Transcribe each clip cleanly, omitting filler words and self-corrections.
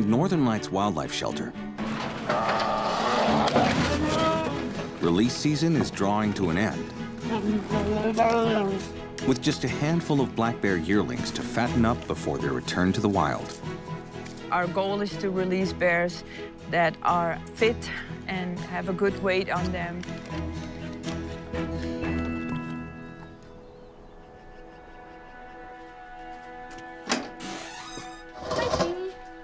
At Northern Lights Wildlife Shelter, release season is drawing to an end, with just a handful of black bear yearlings to fatten up before their return to the wild. Our goal is to release bears that are fit and have a good weight on them.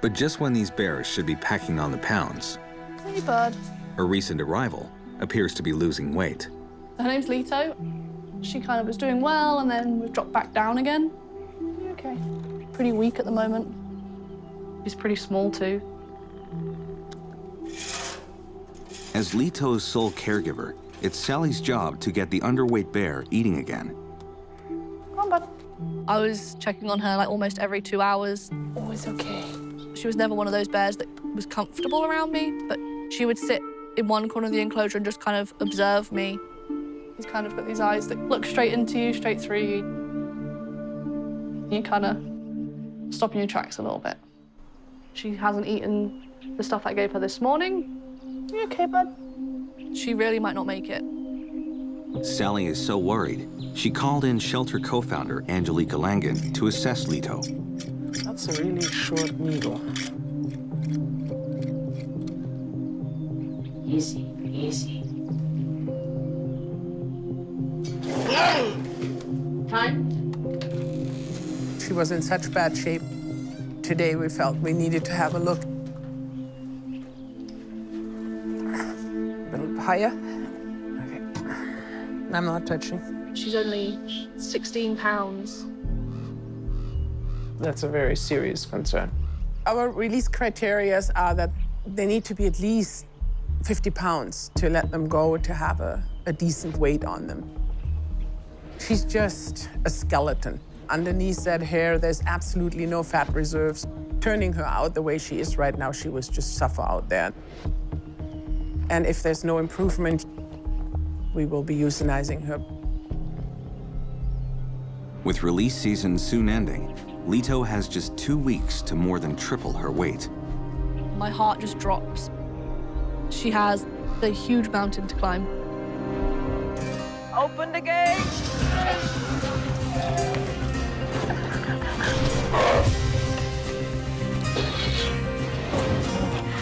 But just when these bears should be packing on the pounds, Hey, bud. a recent arrival appears to be losing weight. Her name's Leto. She kind of was doing well, and then we've dropped back down again. Okay. Pretty weak at the moment. She's pretty small, too. As Leto's sole caregiver, it's Sally's job to get the underweight bear eating again. Come on, bud. I was checking on her like almost every 2 hours. Oh, it's okay. She was never one of those bears that was comfortable around me, but she would sit in one corner of the enclosure and just kind of observe me. He's kind of got these eyes that look straight into you, straight through you. You kind of stop in your tracks a little bit. She hasn't eaten the stuff I gave her this morning. You okay, bud? She really might not make it. Sally is so worried, she called in shelter co-founder Angelica Langen to assess Leto. That's a really short needle. Easy, easy. Time. She was in such bad shape. Today we felt we needed to have a look. A little higher. Okay. I'm not touching. She's only 16 pounds. That's a very serious concern. Our release criteria are that they need to be at least 50 pounds to let them go, to have a decent weight on them. She's just a skeleton. Underneath that hair, there's absolutely no fat reserves. Turning her out the way she is right now, she will just suffer out there. And if there's no improvement, we will be euthanizing her. With release season soon ending, Leto has just 2 weeks to more than triple her weight. My heart just drops. She has a huge mountain to climb. Open the gate!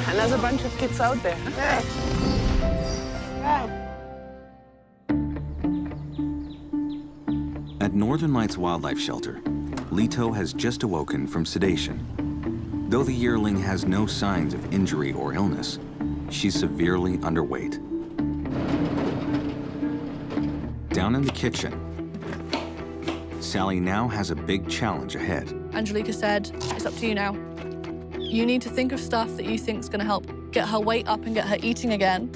And there's a bunch of kids out there. At Northern Lights Wildlife Shelter, Leto has just awoken from sedation. Though the yearling has no signs of injury or illness, she's severely underweight. Down in the kitchen, Sally now has a big challenge ahead. Angelica said, it's up to you now. You need to think of stuff that you think is going to help get her weight up and get her eating again.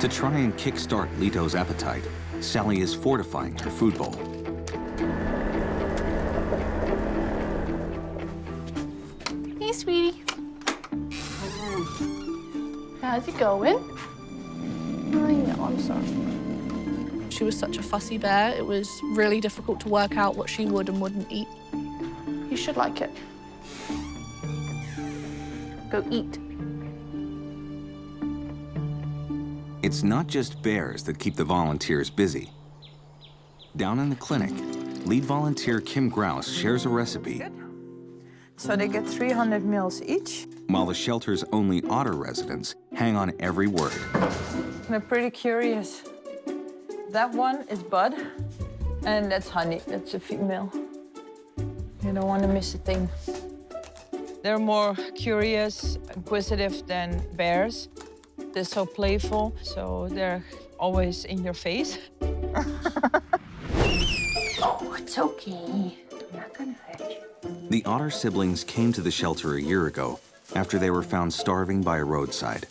To try and kickstart Leto's appetite, Sally is fortifying her food bowl. Hey, sweetie. How's it going? I know, I'm sorry. She was such a fussy bear, it was really difficult to work out what she would and wouldn't eat. You should like it. Go eat. It's not just bears that keep the volunteers busy. Down in the clinic, lead volunteer Kim Grouse shares a recipe. So they get 300 meals each. While the shelter's only otter residents hang on every word. They're pretty curious. That one is Bud, and that's Honey. That's a female. You don't want to miss a thing. They're more curious, inquisitive than bears. They're so playful, so they're always in your face. Oh, it's okay. I'm not gonna hurt you. The Otter siblings came to the shelter a year ago after they were found starving by a roadside.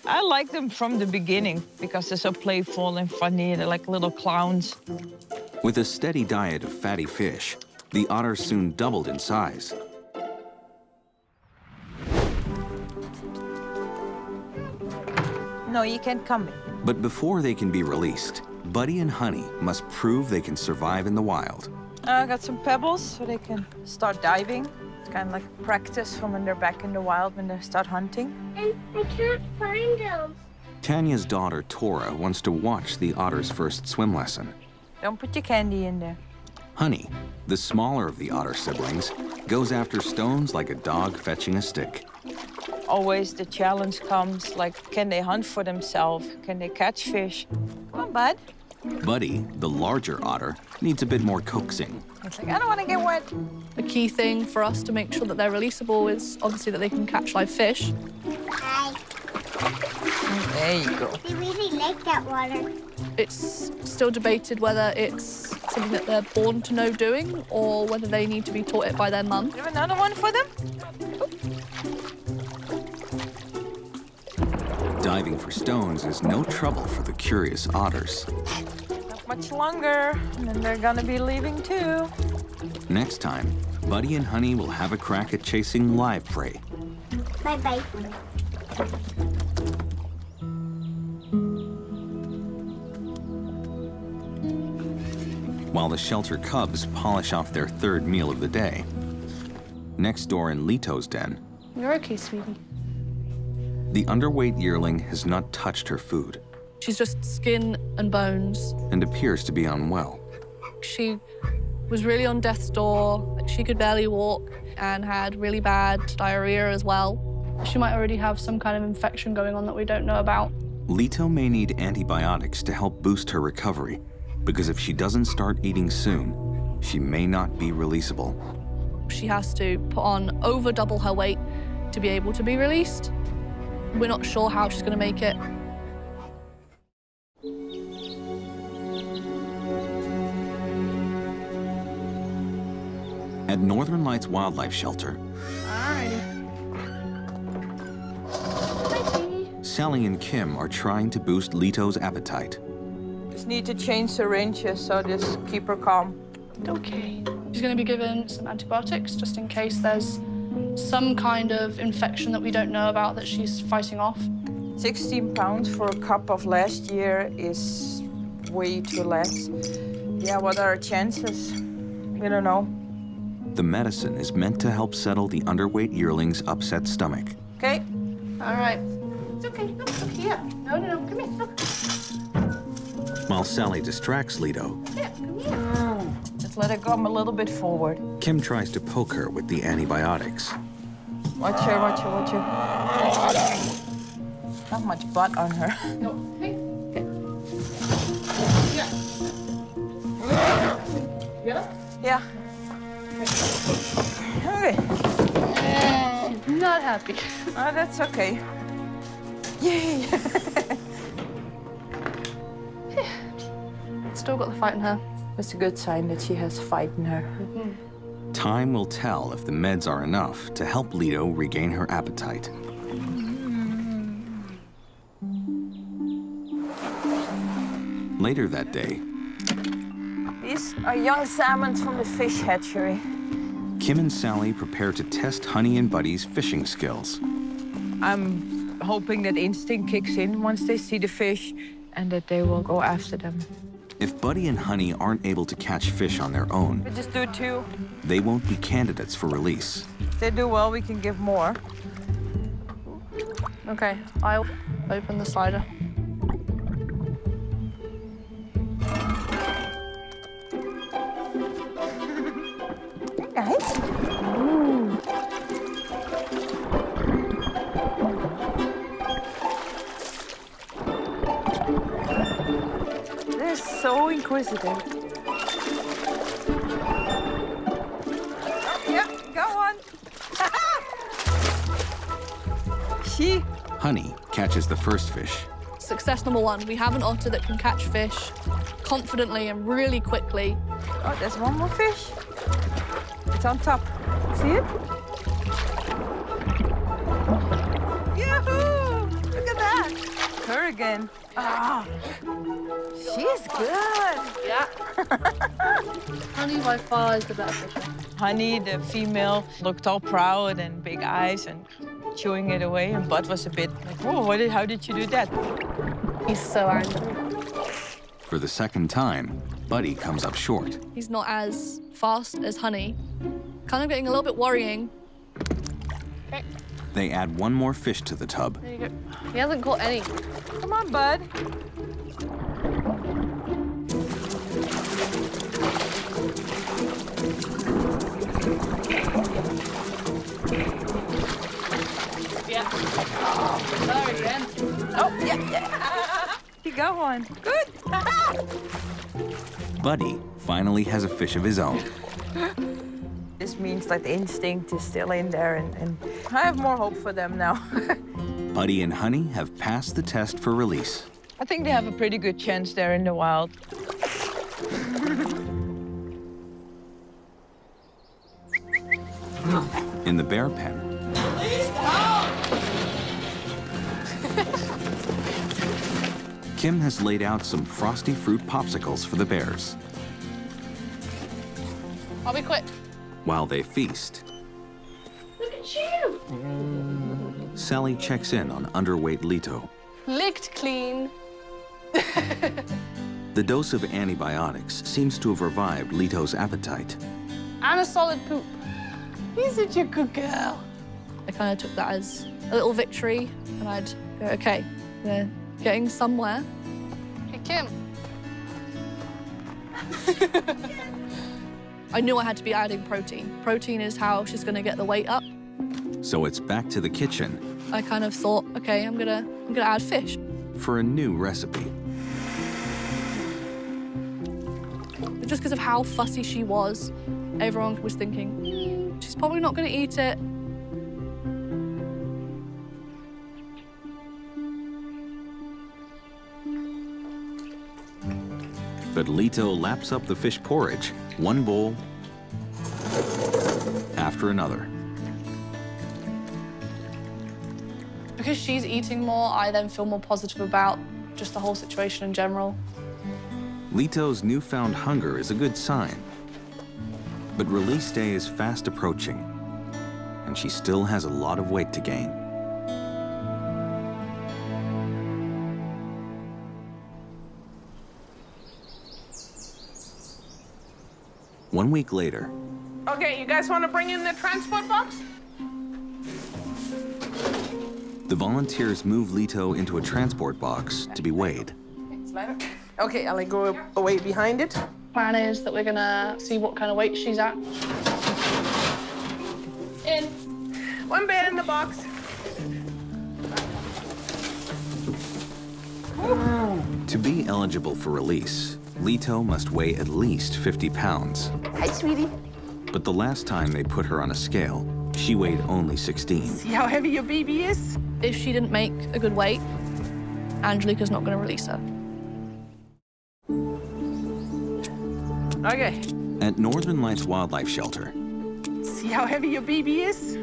I like them from the beginning because they're so playful and funny. They're like little clowns. With a steady diet of fatty fish, the otters soon doubled in size. No, you can't come in. But before they can be released, Buddy and Honey must prove they can survive in the wild. I got some pebbles so they can start diving. It's kind of like practice for when they're back in the wild, when they start hunting. And I can't find them. Tanya's daughter, Tora, wants to watch the otter's first swim lesson. Don't put your candy in there. Honey, the smaller of the otter siblings, goes after stones like a dog fetching a stick. Always the challenge comes, like, can they hunt for themselves? Can they catch fish? Come on, bud. Buddy, the larger otter, needs a bit more coaxing. It's like, I don't want to get wet. The key thing for us to make sure that they're releasable is obviously that they can catch live fish. Hi. There you go. They really like that water. It's still debated whether it's something that they're born to know doing or whether they need to be taught it by their mum. You have another one for them? Diving for stones is no trouble for the curious otters. Not much longer, and then they're gonna be leaving too. Next time, Buddy and Honey will have a crack at chasing live prey. Bye-bye. While the shelter cubs polish off their third meal of the day. Next door in Leto's den, You're okay, sweetie. the underweight yearling has not touched her food She's just skin and bones. and appears to be unwell. She was really on death's door. She could barely walk and had really bad diarrhea as well. She might already have some kind of infection going on that we don't know about. Leto may need antibiotics to help boost her recovery, because if she doesn't start eating soon, she may not be releasable. She has to put on over double her weight to be able to be released. We're not sure how she's going to make it. At Northern Lights Wildlife Shelter, Sally and Kim are trying to boost Leto's appetite. Just need to change the ranges, so just keep her calm. Okay. She's going to be given some antibiotics just in case there's some kind of infection that we don't know about that she's fighting off. 16 pounds for a cup of last year is way too less. Yeah, what are our chances? We don't know. The medicine is meant to help settle the underweight yearling's upset stomach. Okay? All right. It's okay. Look here. No, come here. Look. While Sally distracts Leto, Here, come here. Just let her come a little bit forward. Kim tries to poke her with the antibiotics. Watch her, watch her, watch her. Not much butt on her. No. Hey. Yeah. Yeah. Okay. Not happy. Oh, that's okay. Yay! Still got the fight in her. That's a good sign that she has fight in her. Time will tell if the meds are enough to help Leto regain her appetite. Later that day, These are young salmons from the fish hatchery. Kim and Sally prepare to test Honey and Buddy's fishing skills. I'm hoping that instinct kicks in once they see the fish and that they will go after them. If Buddy and Honey aren't able to catch fish on their own, We just do two. they won't be candidates for release. If they do well, we can give more. Okay, I'll open the slider. Guys? They're so inquisitive. Yeah, go on. She. Honey catches the first fish. Success number one, we have an otter that can catch fish confidently and really quickly. Oh, there's one more fish. It's on top. See it? Yahoo! Look at that. Her again. Ah, she's good. Yeah. Honey by far is the better fisher. Honey, the female, looked all proud and big eyes and chewing it away, and Bud was a bit like, whoa, how did you do that? He's so angry. For the second time, Buddy comes up short. He's not as fast as Honey, kind of getting a little bit worrying. Okay, They add one more fish to the tub. there you go. He hasn't caught any. Come on, bud. Yeah. There again. Oh, yeah. You got one. Good. Buddy finally has a fish of his own. This means that the instinct is still in there, and I have more hope for them now. Buddy and Honey have passed the test for release. I think they have a pretty good chance there in the wild. In the bear pen, Kim has laid out some frosty fruit popsicles for the bears. I'll be quick. While they feast, Look at you. Sally checks in on underweight Leto. Licked clean. The dose of antibiotics seems to have revived Leto's appetite. And a solid poop. He's such a good girl. I kind of took that as a little victory, and I'd go, okay, they're getting somewhere. Hey, Kim. I knew I had to be adding protein. Protein is how she's gonna get the weight up. So it's back to the kitchen I kind of thought, okay, I'm gonna add fish. for a new recipe. But just because of how fussy she was, everyone was thinking, she's probably not gonna eat it. But Leto laps up the fish porridge, one bowl after another. Because she's eating more, I then feel more positive about just the whole situation in general. Leto's newfound hunger is a good sign. But release day is fast approaching, and she still has a lot of weight to gain. One week later, Okay, you guys want to bring in the transport box? the volunteers move Leto into a transport box to be weighed. Okay, I'll go away behind it. Plan is that we're gonna see what kind of weight she's at. In. One bed in the box. To be eligible for release, Leto must weigh at least 50 pounds. Hi, sweetie. But the last time they put her on a scale, she weighed only 16. See how heavy your baby is? If she didn't make a good weight, Angelica's not gonna release her. Okay. At Northern Lights Wildlife Shelter, See how heavy your baby is?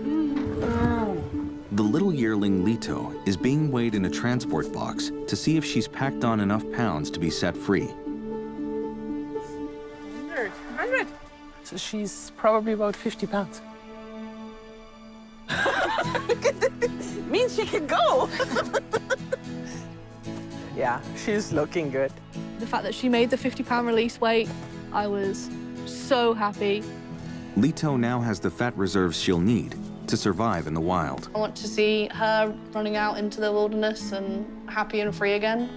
the little yearling Leto is being weighed in a transport box to see if she's packed on enough pounds to be set free. 100. So she's probably about 50 pounds. Means she can go. Yeah, she's looking good. The fact that she made the 50-pound release weight, I was so happy. Leto now has the fat reserves she'll need to survive in the wild. I want to see her running out into the wilderness and happy and free again.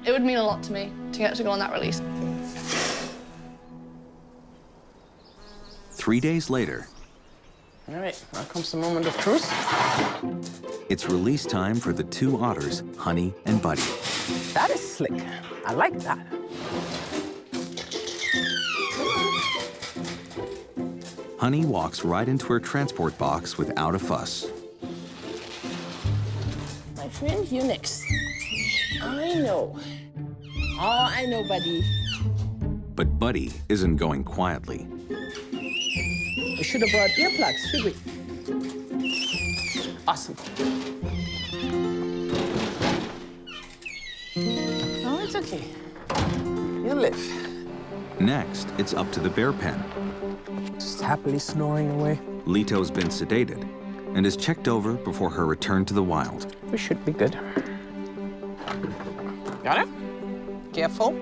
It would mean a lot to me to get to go on that release. 3 days later, All right, now comes the moment of truth. it's release time for the two otters, Honey and Buddy. That is slick. I like that. Honey walks right into her transport box without a fuss. My friend, you next. I know. Oh, I know, buddy. But Buddy isn't going quietly. We should have brought earplugs, should we? Awesome. Oh, it's okay. You live. Next, it's up to the bear pen. Just happily snoring away. Leto's been sedated and is checked over before her return to the wild. We should be good. Got it? Careful.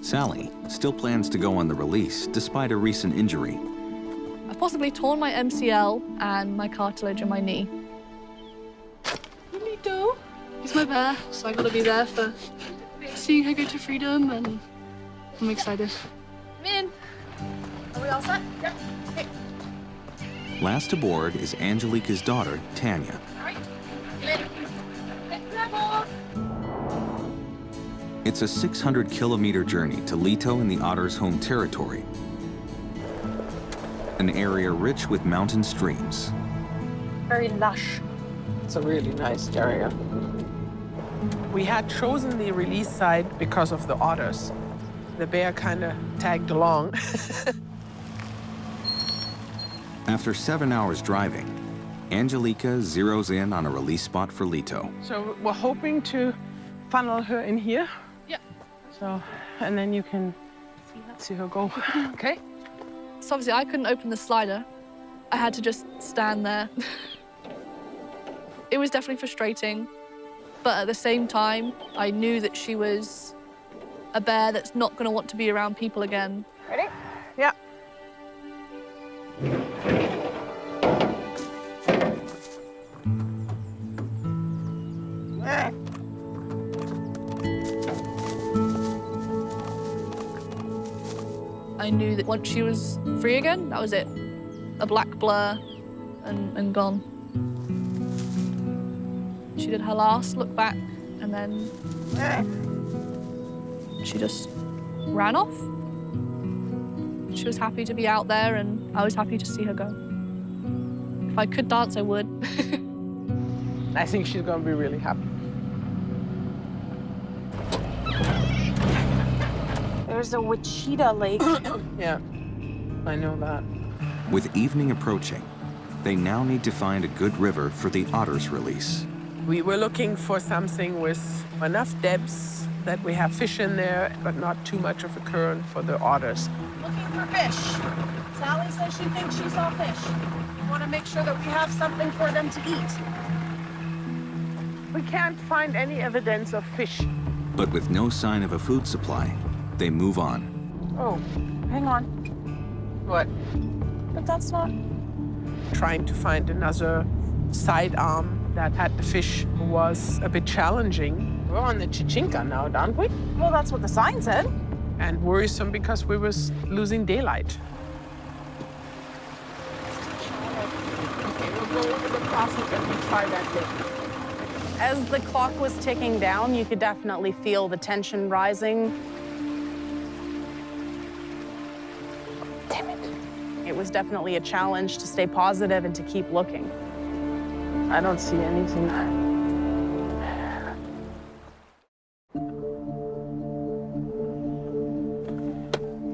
Sally still plans to go on the release despite a recent injury. I've possibly torn my MCL and my cartilage in my knee. Leto. He's my bear, so I gotta be there for seeing her go to freedom, and I'm excited. Come in. Are we all set? Yep. Okay. Last aboard is Angelica's daughter, Tanya. All right. Come in. Okay, It's a 600-kilometer journey to Leto in the Otter's home territory, an area rich with mountain streams. very lush. It's a really nice area. We had chosen the release site because of the otters. The bear kind of tagged along. After 7 hours driving, Angelica zeroes in on a release spot for Leto. So we're hoping to funnel her in here. Yeah. So, and then you can see her go. Okay? So obviously I couldn't open the slider. I had to just stand there. It was definitely frustrating, but at the same time, I knew that she was a bear that's not going to want to be around people again. Ready? Yeah. I knew that once she was free again, that was it. A black blur and gone. She did her last look back and then she just ran off. She was happy to be out there and I was happy to see her go. If I could dance, I would. I think she's gonna be really happy. There's a Wichita Lake. Yeah, I know that. With evening approaching, they now need to find a good river for the Otter's release. We were looking for something with enough depths that we have fish in there, but not too much of a current for the otters. Looking for fish. Sally says she thinks she saw fish. We want to make sure that we have something for them to eat. We can't find any evidence of fish. But with no sign of a food supply, they move on. Oh, hang on. What? But that's not... Trying to find another sidearm that had the fish was a bit challenging. We're on the Chichinca now, aren't we? Well, that's what the sign said. And worrisome because we was losing daylight. Okay, we'll go over the crossing and we try that bit. As the clock was ticking down, you could definitely feel the tension rising. Damn it. It was definitely a challenge to stay positive and to keep looking. I don't see anything.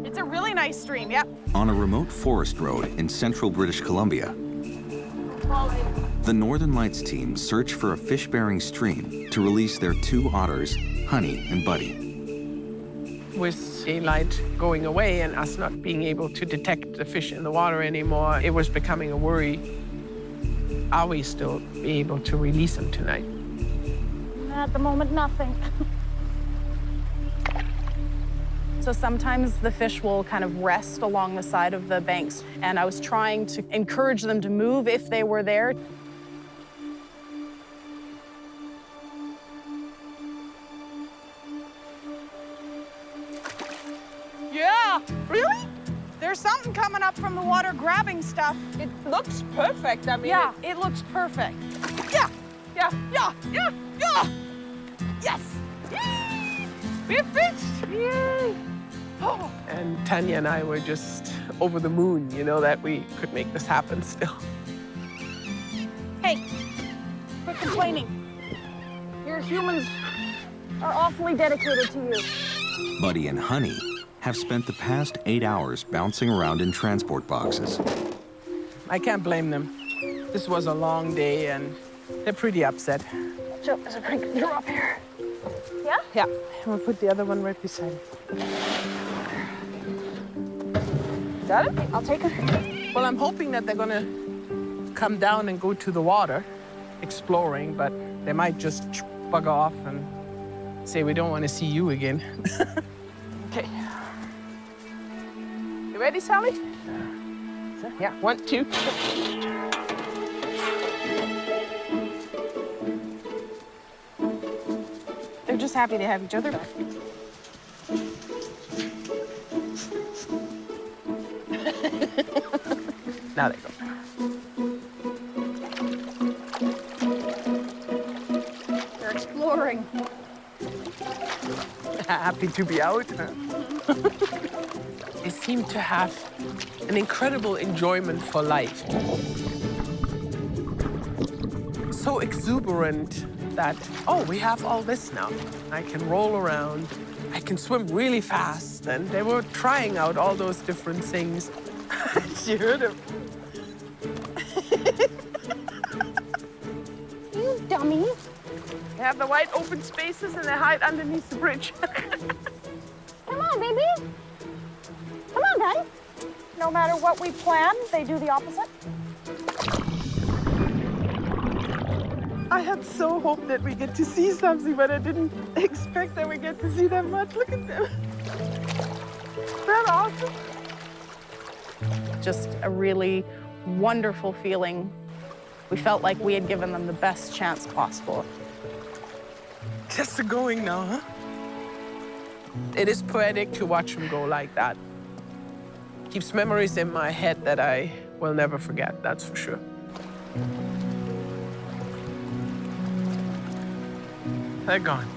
It's a really nice stream, yep. On a remote forest road in central British Columbia, the Northern Lights team search for a fish-bearing stream to release their 2 otters, Honey and Buddy. With daylight going away and us not being able to detect the fish in the water anymore, it was becoming a worry. Are we still be able to release them tonight? At the moment, nothing. So sometimes the fish will kind of rest along the side of the banks, and I was trying to encourage them to move if they were there. Yeah, really? There's something coming up from the water grabbing stuff. It looks perfect. I mean, Yeah, it looks perfect. Yeah, yeah, yeah, yeah, yeah. Yes. Yay! We fished. Yay. Oh. And Tanya and I were just over the moon, you know, that we could make this happen still. Hey, quit complaining. Your humans are awfully dedicated to you. Buddy and Honey have spent the past 8 hours bouncing around in transport boxes. I can't blame them. This was a long day and they're pretty upset. Joe, there's a pretty good drop here. Yeah? Yeah, we'll put the other one right beside it. Got it? I'll take it. Well, I'm hoping that they're gonna come down and go to the water, exploring, but they might just bugger off and say, we don't want to see you again. Okay. You ready, Sally? Yeah, 1, 2. They're just happy to have each other back. Now they go. They're exploring. Happy to be out. They seem to have an incredible enjoyment for life. So exuberant that, oh, we have all this now. I can roll around, I can swim really fast, and they were trying out all those different things. She heard him. You dummy. They have the wide open spaces and they hide underneath the bridge. Come on, baby. Come on, guys. No matter what we plan, they do the opposite. I had so hoped that we get to see something, but I didn't expect that we get to see that much. Look at them. Isn't that awesome? Just a really wonderful feeling. We felt like we had given them the best chance possible. Just going now, huh? It is poetic to watch them go like that. Keeps memories in my head that I will never forget, that's for sure. They're gone.